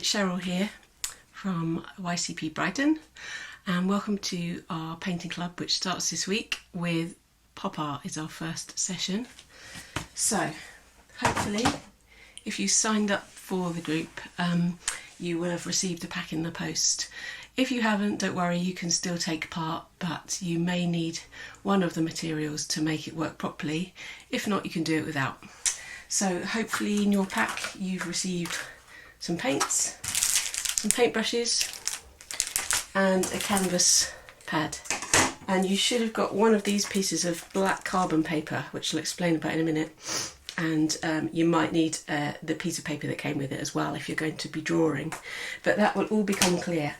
it's Cheryl here from YCP Brighton, and welcome to our painting club, which starts this week with pop art is our first session. So hopefully if you signed up for the group you will have received a pack in the post. If you haven't, don't worry, you can still take part, but you may need one of the materials to make it work properly. If not, you can do it without. So hopefully in your pack you've received some paints, some paintbrushes and a canvas pad. And you should have got one of these pieces of black carbon paper, which I'll explain about in a minute. And you might need the piece of paper that came with it as well if you're going to be drawing, but that will all become clear.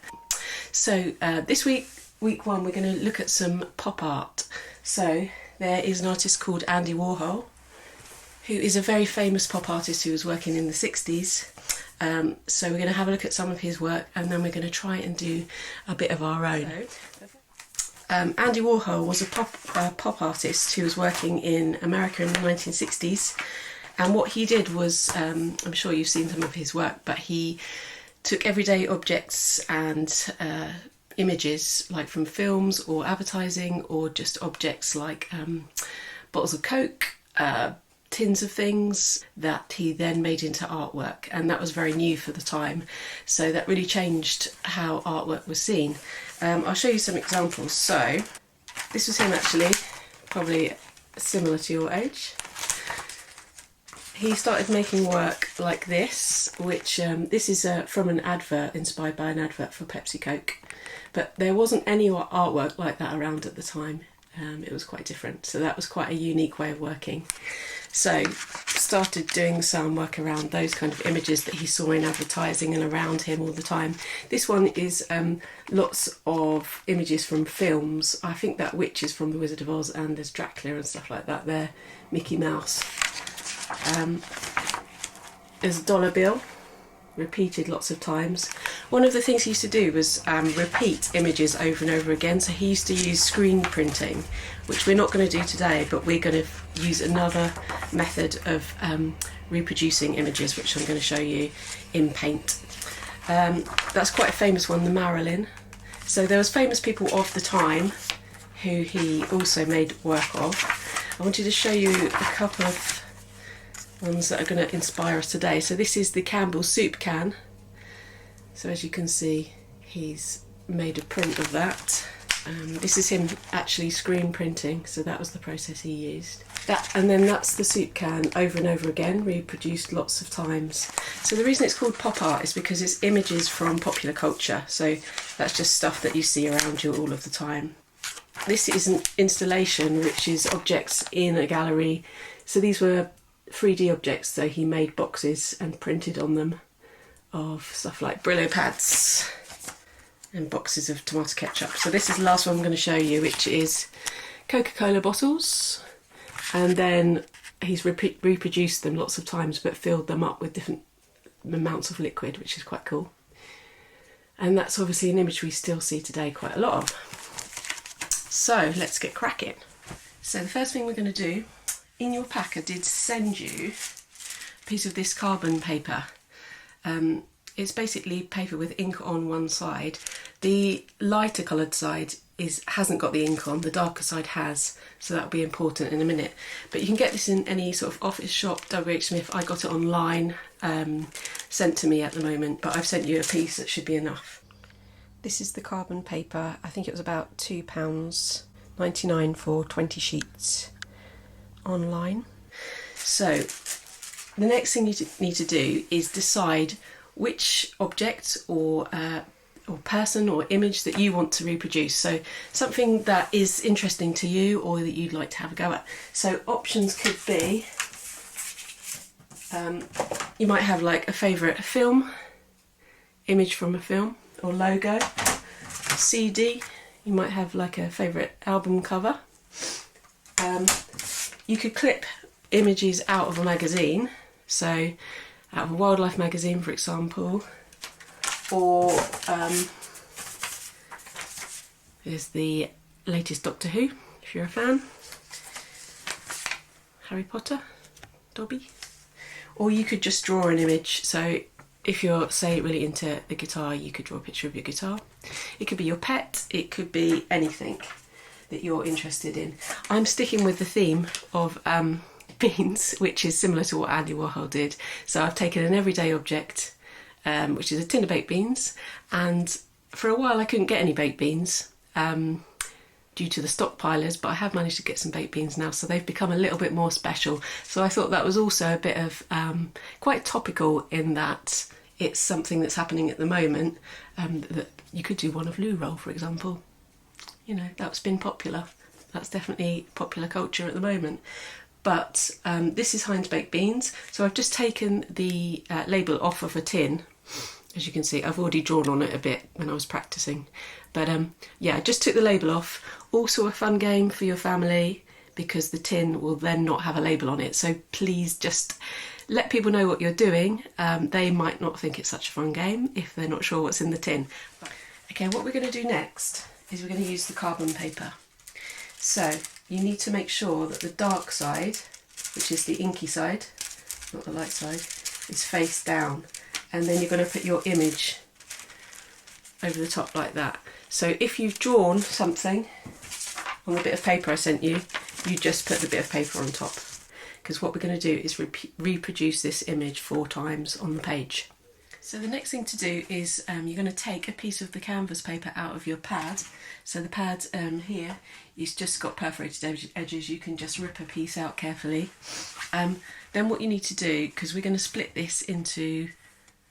So this week, week one, we're going to look at some pop art. So there is an artist called Andy Warhol, who is a very famous pop artist who was working in the 60s. So we're going to have a look at some of his work, and then we're going to try and do a bit of our own. Andy Warhol was a pop artist who was working in America in the 1960s, and what he did was, I'm sure you've seen some of his work, but he took everyday objects and images like from films or advertising, or just objects like bottles of Coke, tins of things, that he then made into artwork, and that was very new for the time, so that really changed how artwork was seen. I'll show you some examples. So this was him actually, probably similar to your age. He started making work like this, which this is from an advert, inspired by an advert for Pepsi Coke, but there wasn't any artwork like that around at the time. It was quite different, so that was quite a unique way of working. So started doing some work around those kind of images that he saw in advertising and around him all the time. This one is lots of images from films. I think that witch is from The Wizard of Oz, and there's Dracula and stuff like that there, Mickey Mouse. There's a dollar bill, repeated lots of times. One of the things he used to do was repeat images over and over again, so he used to use screen printing, which we're not going to do today, but we're going to use another method of reproducing images, which I'm going to show you in paint. That's quite a famous one, the Marilyn. So there was famous people of the time who he also made work of. I wanted to show you a couple of ones that are going to inspire us today. So this is the Campbell soup can. So as you can see, he's made a print of that. This is him actually screen printing, so that was the process he used. And then that's the soup can over and over again, reproduced lots of times. So the reason it's called pop art is because it's images from popular culture, so that's just stuff that you see around you all of the time. This is an installation, which is objects in a gallery. So these were 3D objects, so he made boxes and printed on them of stuff like Brillo pads and boxes of tomato ketchup. So this is the last one I'm going to show you, which is Coca-Cola bottles, and then he's reproduced them lots of times but filled them up with different amounts of liquid, which is quite cool. And that's obviously an image we still see today quite a lot of. So let's get cracking. So the first thing we're going to do, in your pack I did send you a piece of this carbon paper. It's basically paper with ink on one side. The lighter coloured side hasn't got the ink on, the darker side has, so that'll be important in a minute. But you can get this in any sort of office shop, WH Smith. I got it online, sent to me at the moment, but I've sent you a piece that should be enough. This is the carbon paper. I think it was about £2.99 for 20 sheets online. So the next thing you need to do is decide which object or person or image that you want to reproduce. So something that is interesting to you or that you'd like to have a go at. So options could be, you might have like a favourite film, image from a film or logo, CD, you might have like a favourite album cover. You could clip images out of a magazine, so out of a wildlife magazine for example, or there's the latest Doctor Who if you're a fan, Harry Potter, Dobby, or you could just draw an image. So if you're, say, really into the guitar, you could draw a picture of your guitar. It could be your pet, it could be anything that you're interested in. I'm sticking with the theme of beans, which is similar to what Andy Warhol did. So I've taken an everyday object, which is a tin of baked beans, and for a while I couldn't get any baked beans due to the stockpilers, but I have managed to get some baked beans now, so they've become a little bit more special. So I thought that was also a bit of quite topical, in that it's something that's happening at the moment. That you could do one of loo roll, for example. You know, that's been popular. That's definitely popular culture at the moment. But this is Heinz baked beans. So I've just taken the label off of a tin. As you can see, I've already drawn on it a bit when I was practicing. But yeah, I just took the label off. Also a fun game for your family, because the tin will then not have a label on it. So please just let people know what you're doing. They might not think it's such a fun game if they're not sure what's in the tin. Okay, what we're going to do next is we're going to use the carbon paper. So you need to make sure that the dark side, which is the inky side, not the light side, is face down. And then you're going to put your image over the top like that. So if you've drawn something on the bit of paper I sent you, you just put the bit of paper on top. Because what we're going to do is reproduce this image 4 times on the page. So the next thing to do is you're going to take a piece of the canvas paper out of your pad. So the pad here, it's just got perforated edges. You can just rip a piece out carefully. Then what you need to do, because we're going to split this into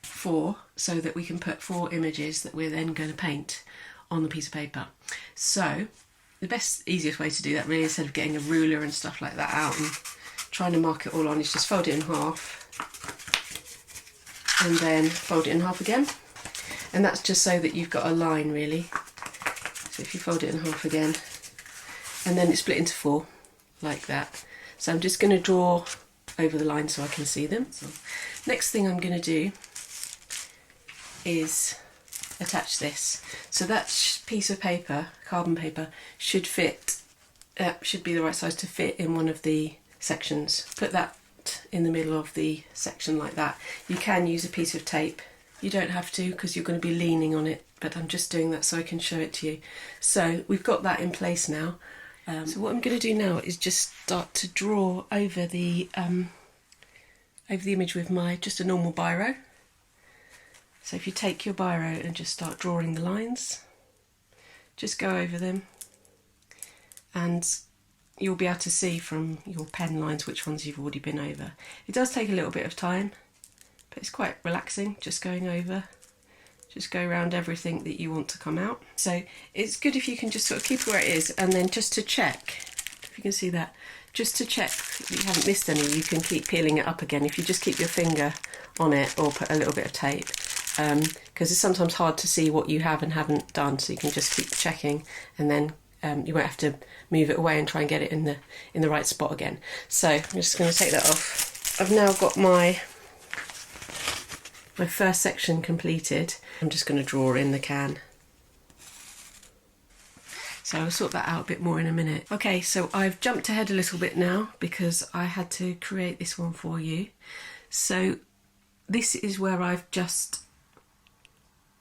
4 so that we can put 4 images that we're then going to paint on the piece of paper. So the easiest way to do that, really, instead of getting a ruler and stuff like that out and trying to mark it all on, is just fold it in half and then fold it in half again. And that's just so that you've got a line, really. So if you fold it in half again, and then it's split into 4 like that. So I'm just going to draw over the line so I can see them. So next thing I'm going to do is attach this. So that piece of paper, carbon paper, should fit, should be the right size to fit in one of the sections. Put that in the middle of the section like that. You can use a piece of tape. You don't have to, because you're going to be leaning on it, but I'm just doing that so I can show it to you. So we've got that in place now. So what I'm going to do now is just start to draw over the image with just a normal biro. So if you take your biro and just start drawing the lines, just go over them, and you'll be able to see from your pen lines which ones you've already been over. It does take a little bit of time, but it's quite relaxing just going over. Just go around everything that you want to come out. So it's good if you can just sort of keep it where it is, and then just to check, if you can see that, just to check that you haven't missed any, you can keep peeling it up again if you just keep your finger on it, or put a little bit of tape, because it's sometimes hard to see what you have and haven't done, so you can just keep checking, and then you won't have to move it away and try and get it in the right spot again. So I'm just going to take that off. I've now got my first section completed. I'm just going to draw in the can. So I'll sort that out a bit more in a minute. Okay, so I've jumped ahead a little bit now because I had to create this one for you. So this is where I've just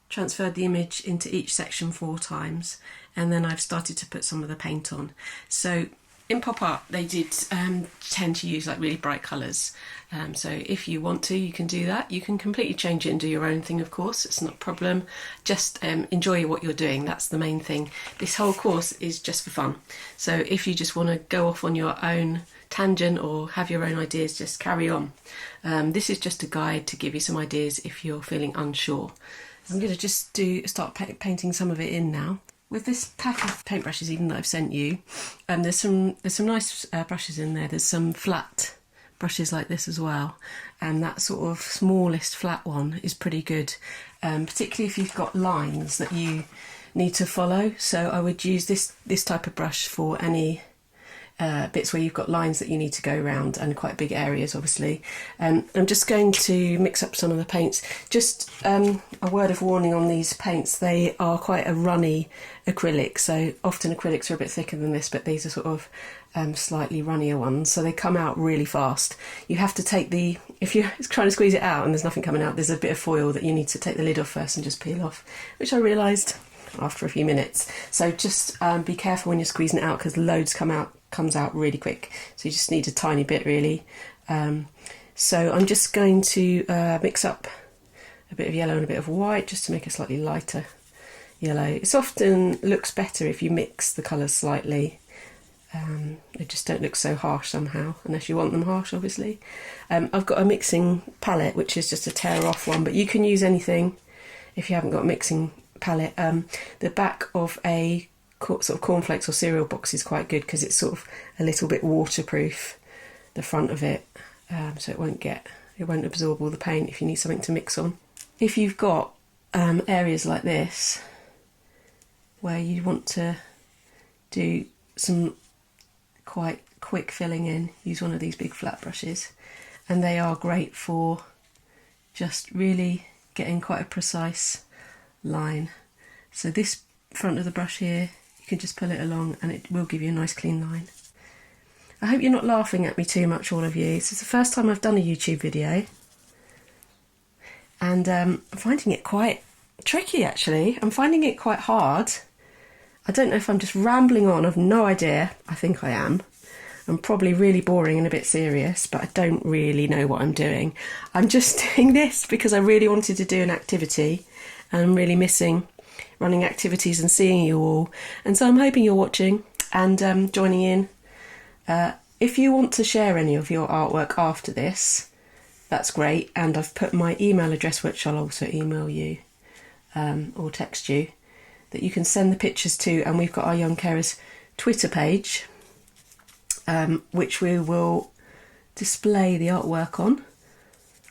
transferred the image into each section 4 times, and then I've started to put some of the paint on. So in pop art they did tend to use like really bright colours, so if you want to, you can do that. You can completely change it and do your own thing, of course, it's not a problem. Just enjoy what you're doing, that's the main thing. This whole course is just for fun, so if you just want to go off on your own tangent or have your own ideas, just carry on. This is just a guide to give you some ideas if you're feeling unsure. I'm going to just start painting some of it in now. With this pack of paintbrushes even that I've sent you, there's some nice brushes in there. There's some flat brushes like this as well, and that sort of smallest flat one is pretty good, particularly if you've got lines that you need to follow. So I would use this type of brush for any bits where you've got lines that you need to go around, and quite big areas obviously. I'm just going to mix up some of the paints. Just a word of warning on these paints, they are quite a runny acrylic, so often acrylics are a bit thicker than this, but these are sort of slightly runnier ones, so they come out really fast. You have to take if you're trying to squeeze it out and there's nothing coming out, there's a bit of foil that you need to take the lid off first and just peel off, which I realised after a few minutes. So just be careful when you're squeezing it out, because loads comes out really quick, so you just need a tiny bit really. So I'm just going to mix up a bit of yellow and a bit of white just to make a slightly lighter yellow. It often looks better if you mix the colours slightly. They just don't look so harsh somehow, unless you want them harsh obviously. I've got a mixing palette which is just a tear off one, but you can use anything if you haven't got a mixing palette. The back of a sort of cornflakes or cereal box is quite good because it's sort of a little bit waterproof, the front of it, so it won't absorb all the paint if you need something to mix on. If you've got areas like this where you want to do some quite quick filling in, use one of these big flat brushes, and they are great for just really getting quite a precise line. So this front of the brush here, you can just pull it along and it will give you a nice clean line. I hope you're not laughing at me too much, all of you. This is the first time I've done a YouTube video, and I'm finding it quite tricky actually. I'm finding it quite hard. I don't know if I'm just rambling on, I've no idea. I think I am. I'm probably really boring and a bit serious, but I don't really know what I'm doing. I'm just doing this because I really wanted to do an activity, and I'm really missing running activities and seeing you all. And so I'm hoping you're watching and joining in. If you want to share any of your artwork after this, that's great. And I've put my email address, which I'll also email you or text you, that you can send the pictures to. And we've got our Young Carers Twitter page, which we will display the artwork on.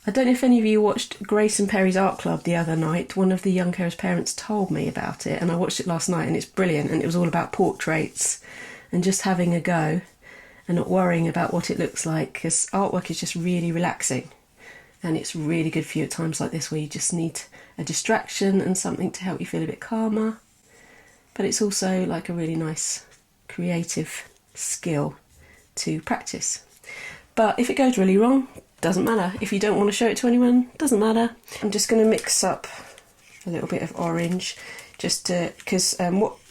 I don't know if any of you watched Grace and Perry's Art Club the other night. One of the Young Carers parents told me about it, and I watched it last night, and it's brilliant. And it was all about portraits and just having a go and not worrying about what it looks like, because artwork is just really relaxing, and it's really good for you at times like this where you just need a distraction and something to help you feel a bit calmer. But it's also like a really nice creative skill to practice. But if it goes really wrong, doesn't matter. If you don't want to show it to anyone, doesn't matter. I'm just going to mix up a little bit of orange, just to, because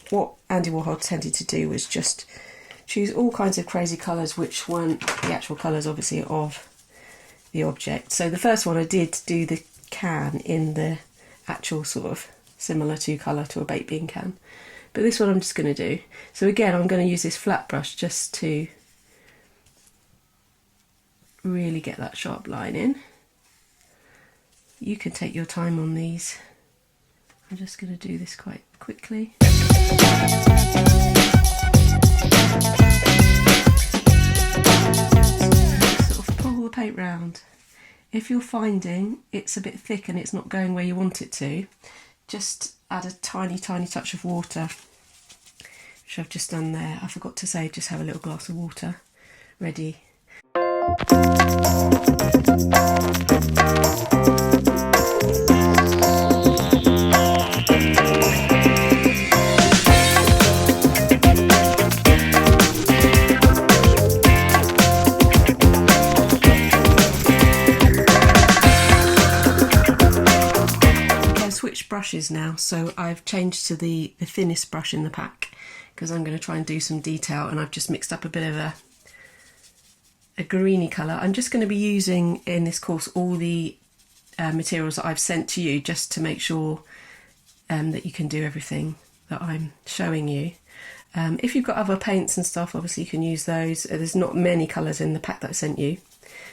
what Andy Warhol tended to do was just choose all kinds of crazy colours which weren't the actual colours obviously of the object. So the first one I did do the can in the actual sort of similar to colour to a baked bean can, but this one I'm just going to do. So again, I'm going to use this flat brush just to really get that sharp line in. You can take your time on these. I'm just going to do this quite quickly. Sort of pull the paint round. If you're finding it's a bit thick and it's not going where you want it to, just add a tiny touch of water, which I've just done there. I forgot to say, just have a little glass of water ready. Switch brushes now, so I've changed to the thinnest brush in the pack because I'm going to try and do some detail, and I've just mixed up a bit of a greeny colour. I'm just going to be using in this course all the materials that I've sent to you, just to make sure that you can do everything that I'm showing you. If you've got other paints and stuff, obviously you can use those. There's not many colours in the pack that I sent you,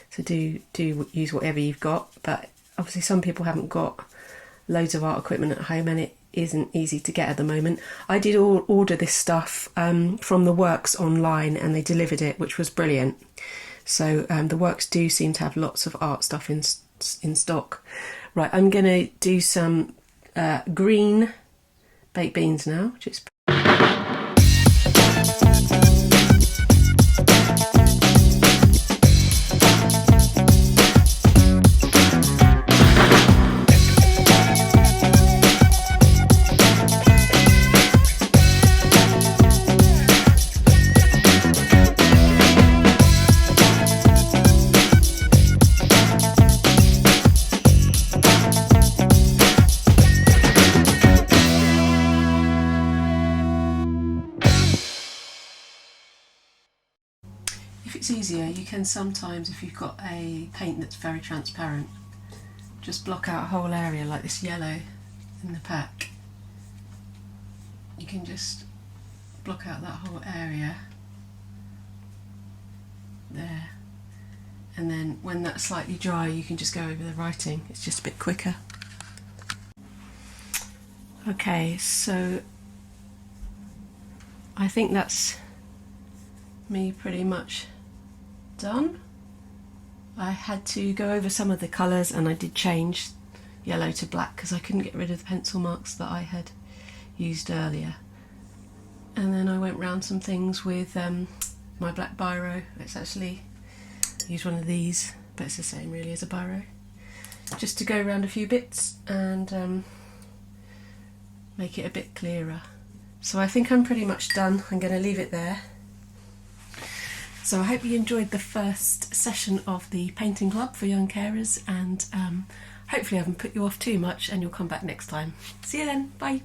so do use whatever you've got. But obviously some people haven't got loads of art equipment at home, and it isn't easy to get at the moment. I did order this stuff from the Works online, and they delivered it, which was brilliant. So the Works do seem to have lots of art stuff in stock. Right, I'm going to do some green baked beans now, which is if it's easier, you can sometimes, if you've got a paint that's very transparent, just block out a whole area like this yellow in the pack. You can just block out that whole area there, and then when that's slightly dry you can just go over the writing. It's just a bit quicker. Okay, so I think that's me pretty much done. I had to go over some of the colours, and I did change yellow to black because I couldn't get rid of the pencil marks that I had used earlier. And then I went round some things with my black biro. It's actually, I used one of these, but it's the same really as a biro, just to go around a few bits and make it a bit clearer. So I think I'm pretty much done. I'm going to leave it there. So I hope you enjoyed the first session of the painting club for young carers, and hopefully I haven't put you off too much and you'll come back next time. See you then, bye.